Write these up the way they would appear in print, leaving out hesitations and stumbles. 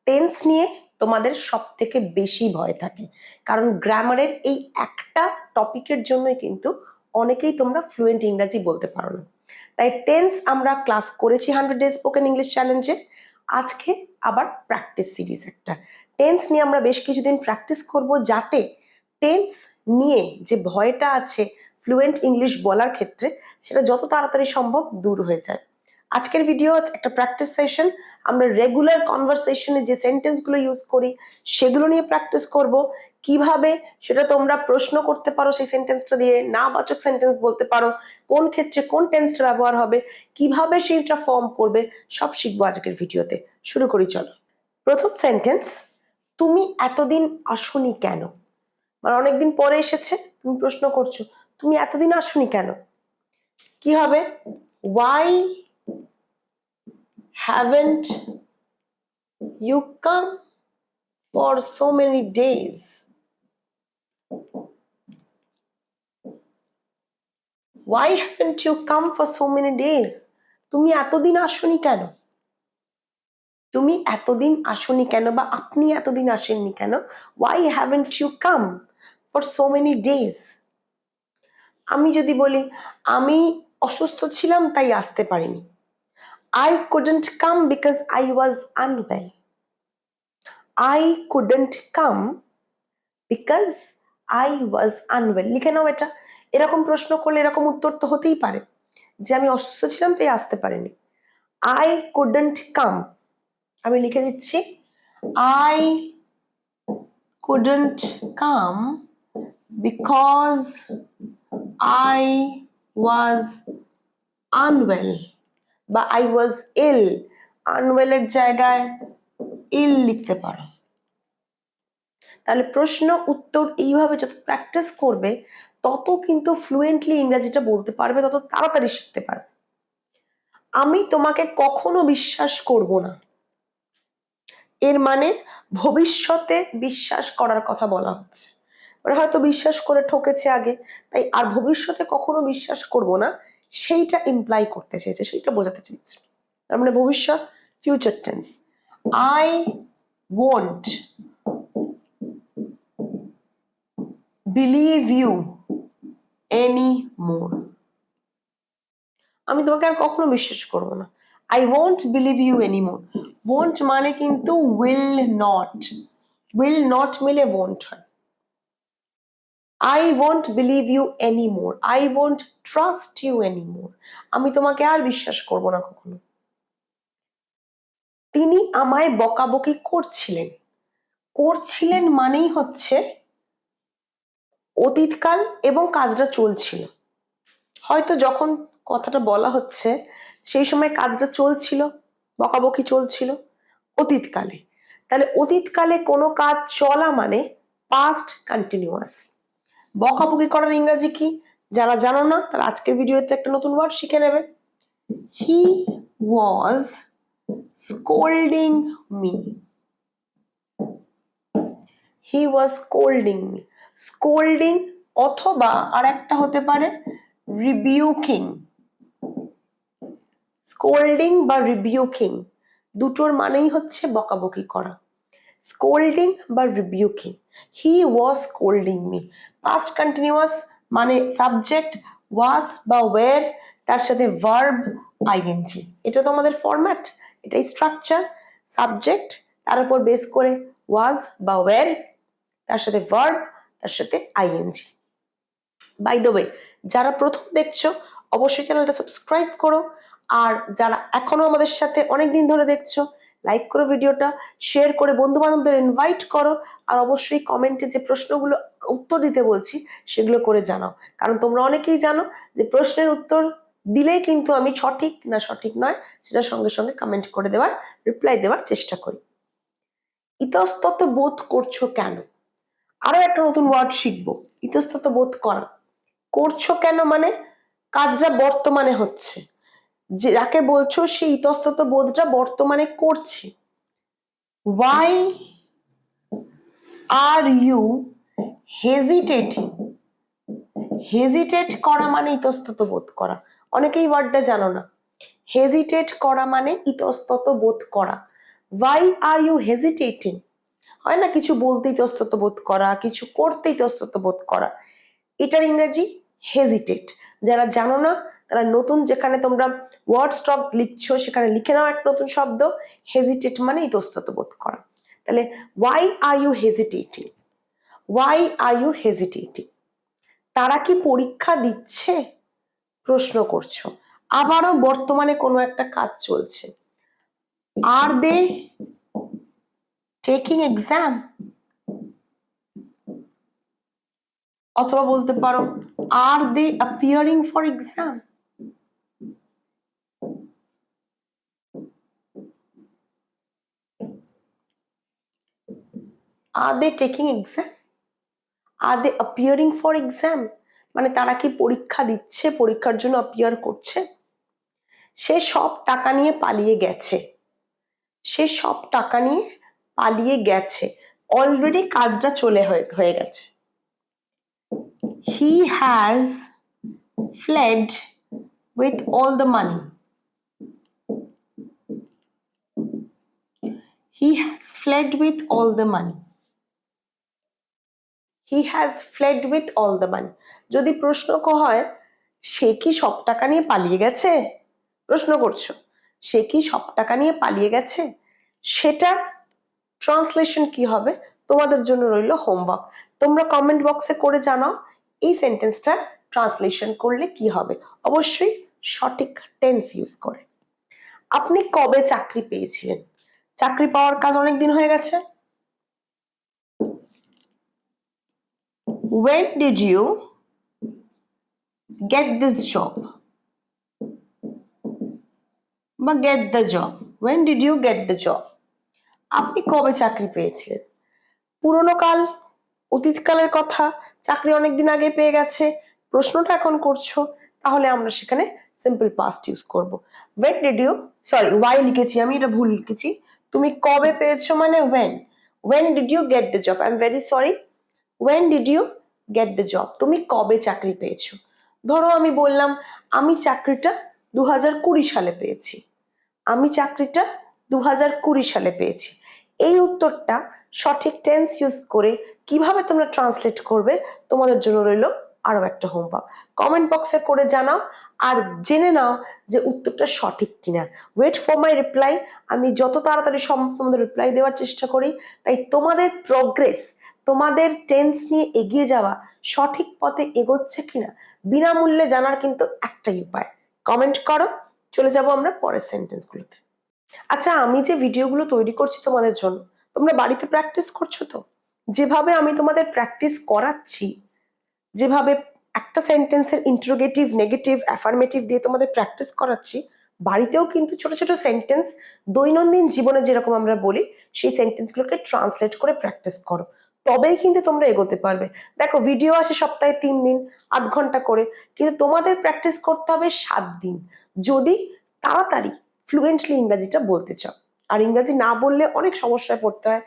Tense নিয়ে তোমাদের সব থেকে বেশি ভয় থাকে, কারণ গ্রামারের এই একটা টপিকের জন্যই কিন্তু অনেকেই তোমরা ফ্লুয়েন্ট ইংরাজি বলতে পারো না। তাই টেন্স আমরা ক্লাস করেছি 100 ডেজ স্পোকেন ইংলিশ চ্যালেঞ্জে। আজকে আবার প্র্যাকটিস সিরিজ একটা টেন্স নিয়ে আমরা বেশ কিছুদিন প্র্যাকটিস করব, যাতে টেন্স নিয়ে যে ভয়টা আছে ফ্লুয়েন্ট ইংলিশ বলার ক্ষেত্রে সেটা যত তাড়াতাড়ি সম্ভব দূর হয়ে যায়। আজকের ভিডিও একটা প্র্যাকটিস সেশন। আমরা রেগুলার কনভারসেশনে যে সেন্টেন্সগুলো ইউজ করি সেগুলো নিয়ে প্র্যাকটিস করব, কিভাবে সেটা তোমরা প্রশ্ন করতে পারো সেই সেন্টেন্সটা দিয়ে, না বাচক সেন্টেন্স বলতে পারো, কোন ক্ষেত্রে কোন টেন্সটা ব্যবহার হবে, কিভাবে সেইটা ফর্ম করবে, সব শিখবো আজকের ভিডিওতে। শুরু করি চলো। প্রথম সেন্টেন্স, তুমি এতদিন আসোনি কেন? মানে অনেকদিন পরে এসেছে, তুমি প্রশ্ন করছো তুমি এতদিন আসোনি কেন। কি হবে? why haven't you come for so many days? Why haven't you come for so many days? তুমি এতদিন আসোনি কেন? তুমি এতদিন আসোনি কেন বা আপনি এতদিন আসেননি কেন? Why haven't you come for so many days? আমি যদি বলি আমি অসুস্থ ছিলাম তাই আসতে পারিনি, I couldn't come because I was unwell. I couldn't come because I was unwell. লিখে নাও এটা। এরকম প্রশ্ন করলে এরকম উত্তর তো হতেই পারে যে আমি অসুস্থ ছিলাম তাই আসতে পারিনি। I couldn't come, আমি লিখে দিচ্ছি I couldn't come because I was unwell বা I was ill. unwell এর জায়গায় ill লিখতে পারো। তাহলে প্রশ্ন উত্তর এইভাবে যত প্র্যাকটিস করবে তত কিন্তু ফ্লুয়েন্টলি ইংরেজিটা বলতে পারবে, তত তাড়াতাড়ি শিখতে পারবে। আমি তোমাকে কখনো বিশ্বাস করব না, এর মানে ভবিষ্যতে বিশ্বাস করার কথা বলা হচ্ছে। মানে হয়তো বিশ্বাস করে ঠকেছে আগে, তাই আর ভবিষ্যতে কখনো বিশ্বাস করব না সেইটা ইমপ্লাই করতে চেয়েছে, সেইটা বোঝাতে চেয়েছে। তার মানে ভবিষ্যৎ, future tense. I won't believe you any more, আমি তোমাকে আর কখনো বিশ্বাস করবো না। I won't believe you anymore. Won't মানে কিন্তু উইল নট, উইল নট মিলে ওয়ন্ট হয়। I won't believe you anymore, I won't trust you anymore, আমি তোমাকে আর বিশ্বাস করবো না কখনো। তিনি আমায় বকাবকি করছিলেন, করছিলেন মানেই হচ্ছে অতীতকাল এবং কাজটা চলছিল। হয়তো যখন কথাটা বলা হচ্ছে সেই সময় কাজটা চলছিল, বকাবকি চলছিল অতীতকালে। তাহলে অতীতকালে কোনো কাজ চলা মানে পাস্ট কন্টিনিউয়াস। বকাবকি করার ইংরেজি কি যারা জানো না তারা আজকের ভিডিওতে একটা নতুন ওয়ার্ড শিখে নেবে। হি ওয়াজ স্কোল্ডিং মি, হি ওয়াজ স্কোল্ডিং মি। স্কোল্ডিং অথবা আর একটা হতে পারে রিবিউকিং। স্কোল্ডিং বা রিবিউকিং দুটোর মানেই হচ্ছে বকাবকি করা। স্কোল্ডিং বা রিবিউকিং। হি ওয়াজ স্কোল্ডিং মি, পাস্ট কন্টিনিউয়াস মানে সাবজেক্ট ওয়াজ বা ওয়ের, তার সাথে ভার্ব আইএনজি। এটা তো আমাদের ফরম্যাট, এটাই স্ট্রাকচার। সাবজেক্ট, তার উপর বেস করে ওয়াজ বা ওয়ের, তার সাথে ভার্ব, তার সাথে আইএনজি। বাই দ্য ওয়ে, যারা প্রথম দেখছো অবশ্যই চ্যানেলটা সাবস্ক্রাইব করো, আর যারা এখনো আমাদের সাথে অনেকদিন ধরে দেখছো লাইক করো ভিডিওটা, শেয়ার করে বন্ধু বান্ধবদের ইনভাইট করো, আর অবশ্যই কমেন্টে যে প্রশ্নগুলো উত্তর দিতে বলছি সেগুলো করে জানাও। কারণ তোমরা অনেকেই জানো যে প্রশ্নের উত্তর দিলেই কিন্তু আমি সঠিক না সঠিক নয় সেটা সঙ্গে সঙ্গে কমেন্ট করে দেওয়ার, রিপ্লাই দেওয়ার চেষ্টা করি। ইতস্তত বোধ করছো কেন? আরো একটা নতুন ওয়ার্ড শিখবো, ইতস্তত বোধ করা। করছো কেন মানে কাজটা বর্তমানে হচ্ছে, যে যাকে বলছো সেই ইতস্তত বোধটা বর্তমানে করছে। why are you hesitating? Hesitate করা মানে ইতস্তত বোধ করা, অনেকেই ওয়ার্ডটা জানো না। হেজিটেট করা মানে ইতস্তত বোধ করা, Why are you hesitating? হয় না কিছু বলতে ইতস্তত বোধ করা, কিছু করতে ইতস্তত বোধ করা, এটার ইংরেজি হেজিটেট। যারা জানো না তারা নতুন যেখানে তোমরা ওয়ার্ড স্টক লিখছো সেখানে লিখে নাও এক নতুন শব্দ, হেজিটেট মানে ইতস্তত বোধ করা। তাহলে why are you hesitating, why are you hesitating, তারা কি পরীক্ষা দিচ্ছে প্রশ্ন করছো। আবারও বর্তমানে কোনো একটা কাজ চলছে, আর দে টেকিং এক্সাম, অথবা বলতে পারো are they appearing for exam. Are they taking exam, are they appearing for exam, মানে তারা কি পরীক্ষা দিচ্ছে, পরীক্ষার জন্য অ্যাপিয়ার করছে। সে সব টাকা নিয়ে পালিয়ে গেছে, সে সব টাকা নিয়ে পালিয়ে গেছে, অলরেডি কাজটা চলে হয়ে গেছে। He has fled with all the money, he has fled with all the money, he has fled with all the money। যদি প্রশ্ন হয় সে কি সব টাকা নিয়ে পালিয়ে গেছে, প্রশ্ন করছো সে কি সব টাকা নিয়ে পালিয়ে গেছে, সেটার ট্রান্সলেশন কি হবে তোমাদের জন্য রইল হোমওয়ার্ক। তোমরা কমেন্ট বক্সে করে জানাও এই সেন্টেন্সটার ট্রান্সলেশন করলে কি হবে, অবশ্যই সঠিক টেন্স ইউজ করে। আপনি কবে চাকরি পেয়েছিলেন, চাকরি পাওয়ার কাজ অনেক দিন হয়ে গেছে। When did you get this job বা get the job, when did you get the job, আপনি কবে চাকরি পেয়েছিলেন। পুরনো কাল, অতীতকালের কথা, চাকরি অনেকদিন আগে পেয়ে গেছে, প্রশ্নটা এখন করছো, তাহলে আমরা সেখানে সিম্পল পাস্ট ইউজ করব। when did you, sorry why লিখেছি আমি, এটা ভুল লিখেছি। তুমি কবে পেয়েছো মানে when did you get the job, I'm very sorry, when did you get the job, তুমি কবে চাকরি পেয়েছো। ধরো আমি বললাম আমি চাকরিটা 2020 সালে পেয়েছি, আমি চাকরিটা 2020 সালে পেয়েছি। এই উত্তরটা সঠিক টেন্স ইউজ করে কিভাবে তোমরা ট্রান্সলেট করবে তোমাদের জন্য রইলো আরো একটা হোমওয়ার্ক। কমেন্ট বক্সে করে জানাও আর জেনে নাও যে উত্তরটা সঠিক কিনা। ওয়েট ফর মাই রিপ্লাই, আমি যত তাড়াতাড়ি সম্ভব তোমাদের রিপ্লাই দেওয়ার চেষ্টা করি। তাই তোমাদের প্রোগ্রেস, তোমাদের টেন্স নিয়ে এগিয়ে যাওয়া সঠিক পথে এগোচ্ছে কিনা বিনামূল্যে জানার কিন্তু একটাই উপায়, কমেন্ট করো। চলে যাব আমরা পরের সেন্টেন্সগুলোতে। আচ্ছা, আমি যে ভিডিওগুলো তৈরি করছি তোমাদের জন্য, তোমরা বাড়িতে প্র্যাকটিস করছো তো? যেভাবে আমি তোমাদের প্র্যাকটিস করাচ্ছি, যেভাবে একটা সেন্টেন্সের ইন্টারোগেটিভ, নেগেটিভ, অ্যাফার্মেটিভ দিয়ে তোমাদের প্র্যাকটিস করাচ্ছি, বাড়িতেও কিন্তু ছোট ছোট সেন্টেন্স দৈনন্দিন জীবনে যেরকম আমরা বলি সেই সেন্টেন্সগুলোকে ট্রান্সলেট করে প্র্যাকটিস করো, তবেই কিন্তু তোমরা এগোতে পারবে। দেখো ভিডিও আসে সপ্তাহে 3 দিন 8 ঘন্টা করে, কিন্তু তোমাদের প্র্যাকটিস করতে হবে 7 দিন, যদি তাড়াতাড়ি ফ্লুয়েন্টলি ইংরেজিটা বলতে চাও। আর ইংরেজি না বললে অনেক সমস্যায় পড়তে হয়,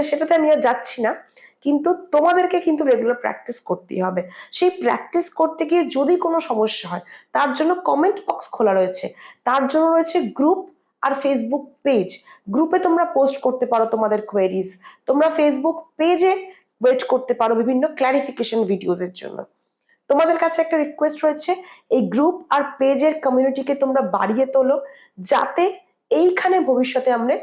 সেটাতে আমি আর যাচ্ছি না, কিন্তু তোমাদেরকে কিন্তু রেগুলার প্র্যাকটিস করতেই হবে। সেই প্র্যাকটিস করতে গিয়ে যদি কোনো সমস্যা হয় তার জন্য কমেন্ট বক্স খোলা রয়েছে, তার জন্য রয়েছে গ্রুপ আর ফেসবুক পেজ। গ্রুপে তোমরা পোস্ট করতে পারো তোমাদের কোয়েরিজ, তোমরা ফেসবুক পেজে ওয়েট করতে পারো বিভিন্ন ক্ল্যারিফিকেশন ভিডিওস এর জন্য। তোমাদের কাছে একটা রিকোয়েস্ট রয়েছে, এই গ্রুপ আর পেজের কমিউনিটিকে তোমরা বাড়িয়ে তোলো, যাতে এইখানে ভবিষ্যতে আমরা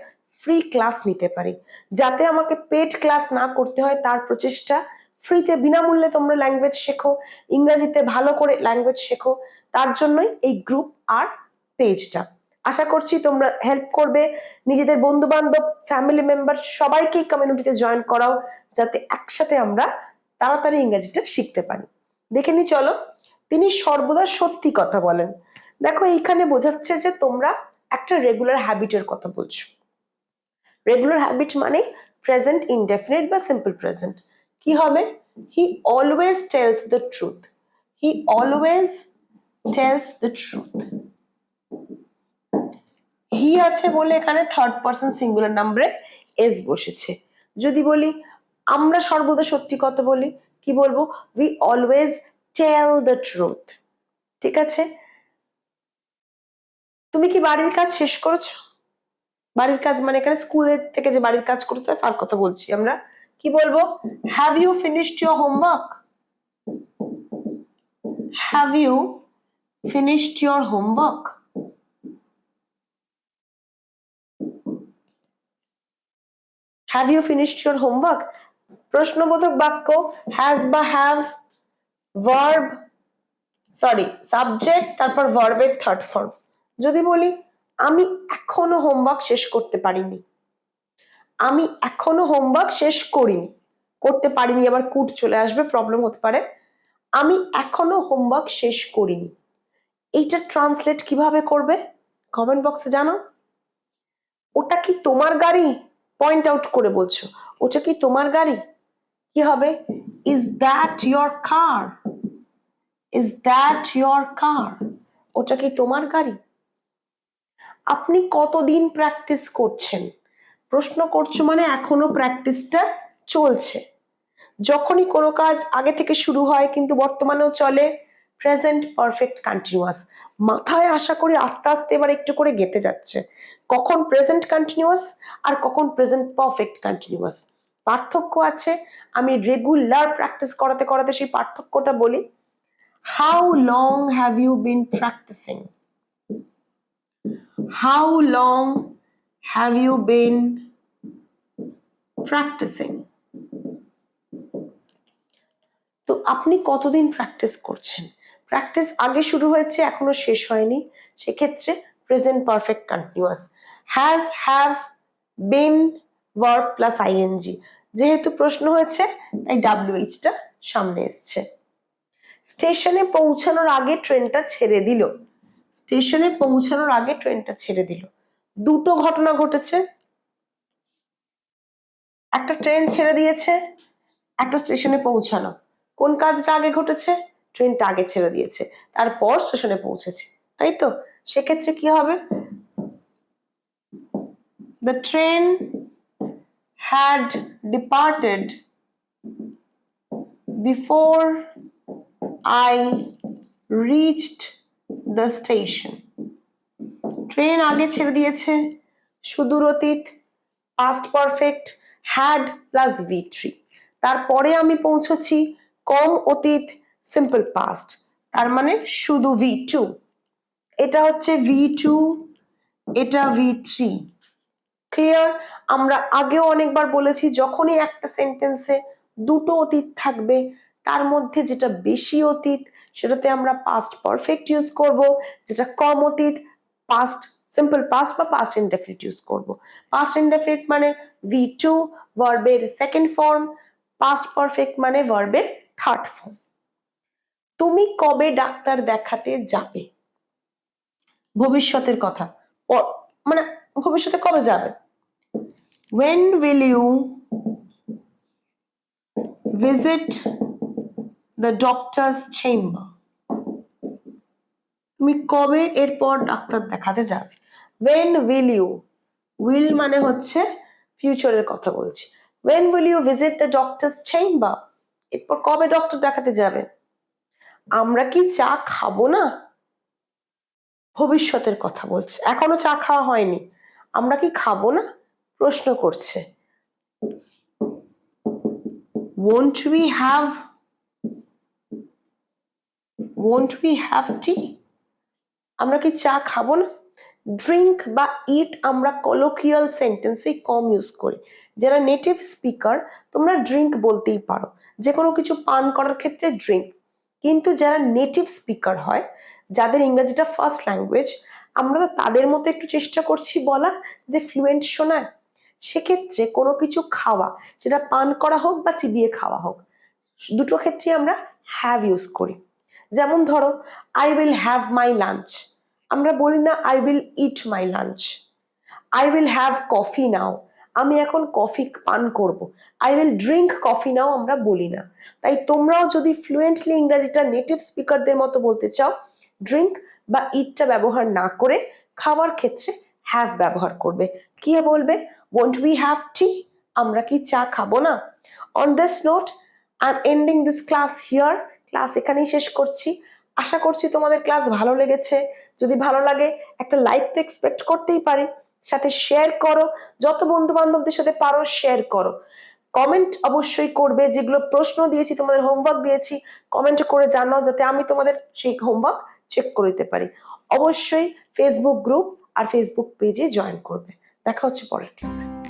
ফ্রি ক্লাস নিতে পারি, যাতে আমাকে পেড ক্লাস না করতে হয় তার প্রচেষ্টা। ফ্রিতে বিনামূল্যে তোমরা ল্যাঙ্গুয়েজ শেখো, ইংরেজিতে ভালো করে ল্যাঙ্গুয়েজ শেখো, তার জন্যই এই গ্রুপ আর পেজটা। আশা করছি তোমরা হেল্প করবে, নিজেদের বন্ধু বান্ধব, ফ্যামিলি মেম্বার সবাইকে কমিউনিটিতে জয়েন করাও, যাতে একসাথে আমরা তাড়াতাড়ি ইংরেজিটা শিখতে পারি। দেখে নি চলো। তিনি সর্বদা সত্যি কথা বলেন। দেখো এইখানে বোঝাচ্ছে যে তোমরা একটা রেগুলার হ্যাবিটের কথা বলছো। রেগুলার হ্যাবিট মানে প্রেজেন্ট ইনডেফিনিট বা সিম্পল প্রেজেন্ট। কি হবে? He always tells the truth, he always tells the truth. He আছে বলে এখানে থার্ড পারসন সিঙ্গুলার নাম্বারে এস বসেছে। যদি বলি আমরা সর্বদা সত্যি কথা বলি, কি বলবো? We always tell the truth. ঠিক আছে? তুমি কি বাড়ির কাজ শেষ করেছো? বাড়ির কাজ মানে এখানে স্কুলের থেকে যে বাড়ির কাজ করতে হয় তার কথা বলছি আমরা। কি বলবো? Have you finished your homework? Have you finished your homework? Have you finished your homework? প্রশ্নবোধক বাক্য হ্যাজ বা হ্যাভ, ভার্ব সাবজেক্ট, তারপর ভার্বের থার্ড ফর্ম। যদি বলি আমি এখনো হোমওয়ার্ক শেষ করতে পারিনি, আমি এখনো হোমওয়ার্ক শেষ করিনি, করতে পারিনি আবার কুড চলে আসবে, প্রবলেম হতে পারে। আমি এখনো হোমওয়ার্ক শেষ করিনি, এইটা ট্রান্সলেট কিভাবে করবে কমেন্ট বক্সে জানাও। ওটা কি তোমার গাড়ি? পয়েন্ট আউট করে বলছো ওটা কি তোমার গাড়ি? কি হবে? Is that your car? Is that your car? ওটা কি তোমার গাড়ি? আপনি কতদিন প্র্যাকটিস করছেন? প্রশ্ন করছো মানে এখনো প্র্যাকটিসটা চলছে। যখনই কোনো কাজ আগে থেকে শুরু হয় কিন্তু বর্তমানেও চলে, প্রেজেন্ট পারফেক্ট কন্টিনিউয়াস। মাথায় আশা করি আস্তে আস্তে এবার একটু করে গেঁথে যাচ্ছে কখন প্রেজেন্ট কন্টিনিউয়াস আর কখন প্রেজেন্ট পারফেক্ট কন্টিনিউয়াস। পার্থক্য আছে, আমি রেগুলার প্র্যাকটিস করাতে করাতে সেই পার্থক্যটা বলি। How long have you been practising? How long have you been practising? তো আপনি কতদিন প্র্যাকটিস করছেন? প্র্যাকটিস আগে শুরু হয়েছে এখনো শেষ হয়নি, সেক্ষেত্রে present perfect continuous. Has, have, been, verb plus ING. যেহেতু প্রশ্ন হয়েছে তাই WH টা সামনে এসছে। স্টেশনে পৌঁছানোর আগে ট্রেনটা ছেড়ে দিল। স্টেশনে পৌঁছানোর আগে ট্রেনটা ছেড়ে দিল। দুটো ঘটনা ঘটেছে, একটা ট্রেন ছেড়ে দিয়েছে, একটা স্টেশনে পৌঁছানো। কোন কাজটা আগে ঘটেছে? ট্রেনটা আগে ছেড়ে দিয়েছে, তারপর স্টেশনে পৌঁছেছে, তাই তো? সেক্ষেত্রে কি হবে? The train had departed before I reached the station. Train আগে ছেড়ে দিয়েছে, সুদূর অতীত, past perfect, had plus V3। তারপরে আমি পৌঁছেছি, কম অতীত, সিম্পল পাস্ট, তার মানে শুধু V2। এটা হচ্ছে V2, এটা V3। ক্লিয়ার? আমরা আগেও অনেকবার বলেছি যখনই একটা সেন্টেন্সে দুটো অতীত থাকবে তার মধ্যে যেটা বেশি অতীত সেটাতে আমরা পাস্ট পারফেক্ট ইউজ করব, যেটা কম অতীত পাস্ট সিম্পল পাস্ট বা পাস্ট ইনডেফিনিট ইউজ করব। পাস্ট ইনডেফিনিট মানে V2 ভার্বের সেকেন্ড ফর্ম, পাস্ট পারফেক্ট মানে ভার্বের থার্ড ফর্ম। তুমি কবে ডাক্তার দেখাতে যাবে? ভবিষ্যতের কথা, মানে ভবিষ্যতে কবে যাবে? When will you visit the doctor's chamber? তুমি কবে এরপর ডাক্তার দেখাতে যাবে? When will you? Will মানে হচ্ছে ফিউচারের কথা বলছি। When will you visit the doctor's chamber? এরপর কবে ডক্টর দেখাতে যাবে? আমরা কি চা খাবো না? ভবিষ্যতের কথা বলছে, এখনো চা খাওয়া হয়নি, আমরা কি খাবো না প্রশ্ন করছে। Won't we have tea? আমরা কি চা খাবো না? ড্রিঙ্ক বা ইট আমরা কলোকিয়াল সেন্টেন্সে কম ইউজ করি। যারা নেটিভ স্পিকার তোমরা ড্রিঙ্ক বলতেই পারো, যে কোনো কিছু পান করার ক্ষেত্রে ড্রিঙ্ক। কিন্তু যারা নেটিভ স্পিকার হয়, যাদের ইংরেজিটা ফার্স্ট ল্যাঙ্গুয়েজ, আমরা তো তাদের মতো একটু চেষ্টা করছি বলার যে ফ্লুয়েন্ট শোনায়। সেক্ষেত্রে কোনো কিছু খাওয়া, সেটা পান করা হোক বা চিবিয়ে খাওয়া হোক, দুটো ক্ষেত্রে আমরা হ্যাভ ইউজ করি। যেমন ধরো I will have my lunch, আমরা বলি না I will eat my lunch. I will have coffee now, আমি এখন কফি পান করব। I will drink coffee now আমরা বলি না। তাই তোমরাও যদি ফ্লুয়েন্টলি ইংরেজিটা নেটিভ স্পিকারদের মতো বলতে চাও, ড্রিঙ্ক বা ইটটা ব্যবহার না করে খাওয়ার ক্ষেত্রে হ্যাভ ব্যবহার করবে। কি বলবে? Won't we have tea? আমরা কি চা খাবো না? On this note I am ending this class here. Class এখানেই শেষ করছি। আশা করছি তোমাদের ক্লাস ভালো লেগেছে। যদি ভালো লাগে একটা লাইক তো এক্সপেক্ট করতেই পারি। সাথে শেয়ার করো, যত বন্ধু বান্ধবদের সাথে পারো শেয়ার করো। কমেন্ট অবশ্যই করবে, যেগুলো প্রশ্ন দিয়েছি তোমাদের হোমওয়ার্ক দিয়েছি কমেন্ট করে জানাও, যাতে আমি তোমাদের সেই হোমওয়ার্ক চেক করে দিতে পারি। অবশ্যই ফেসবুক গ্রুপ আর ফেসবুক পেজে জয়েন করবে। দেখা হচ্ছে পরের ক্লাসে।